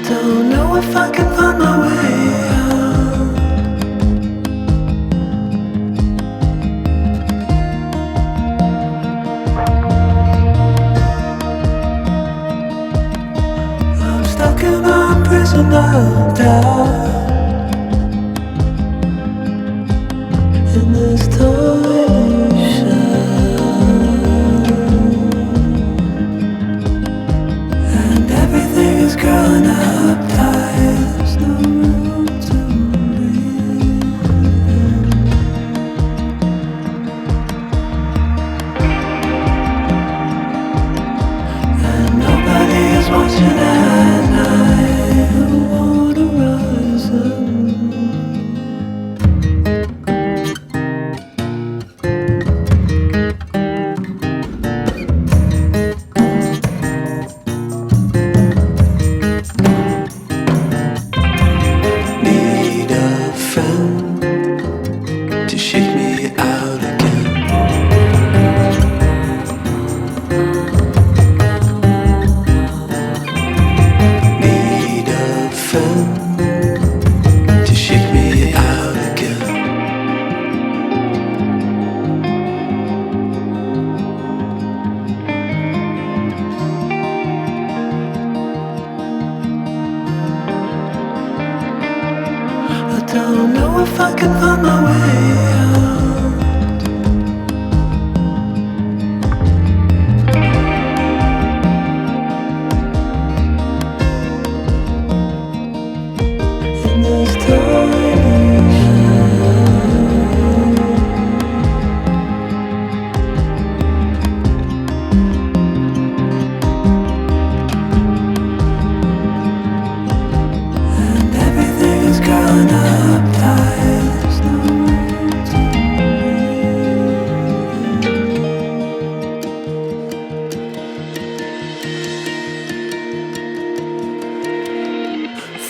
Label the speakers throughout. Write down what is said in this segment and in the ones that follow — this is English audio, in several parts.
Speaker 1: Don't know if I can find my way out. I'm stuck in a prison of doubt. In this toy shell, and everything is growing up tight. There's no room to breathe, and nobody is watching at night. I wanna rise up. Need a friend to shake me out again. Need a friend to shake me out again. I don't know if I can find my way out. In this tiny shell, and everything is growing up tight. There's no room to breathe.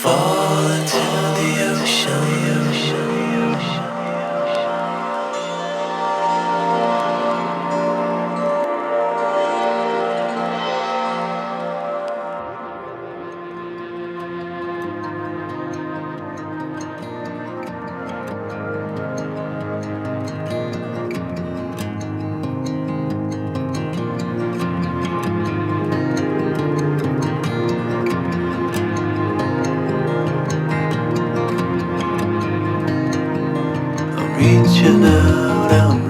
Speaker 1: Fall into the ocean. I'm reaching out, I'm